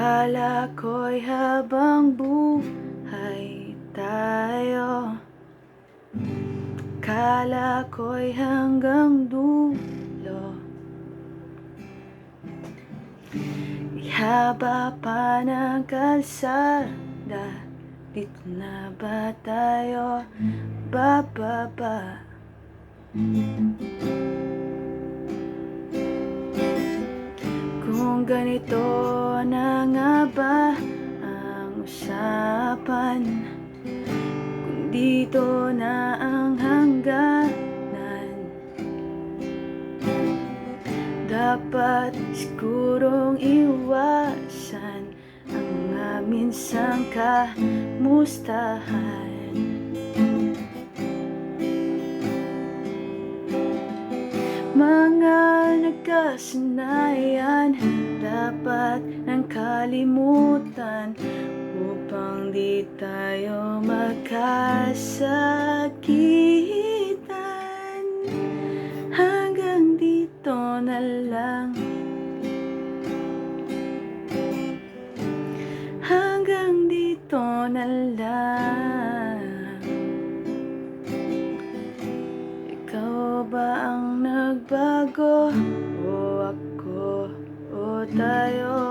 Kala ko'y habang buhay tayo, kala ko'y hanggang dulo. Ihaba pa ng kalsada, dito na ba tayo bababa? Kung ganito na nga ba ang usapan, kung dito na ang hangganan, dapat sigurong iwasan ang mga minsang kamustahan. Mga nagkasanayan dapat nang kalimutan upang di tayo magkasakitan. Hanggang dito na lang, hanggang dito na lang. Ikaw ba ang nagbago, o ako, o tayo?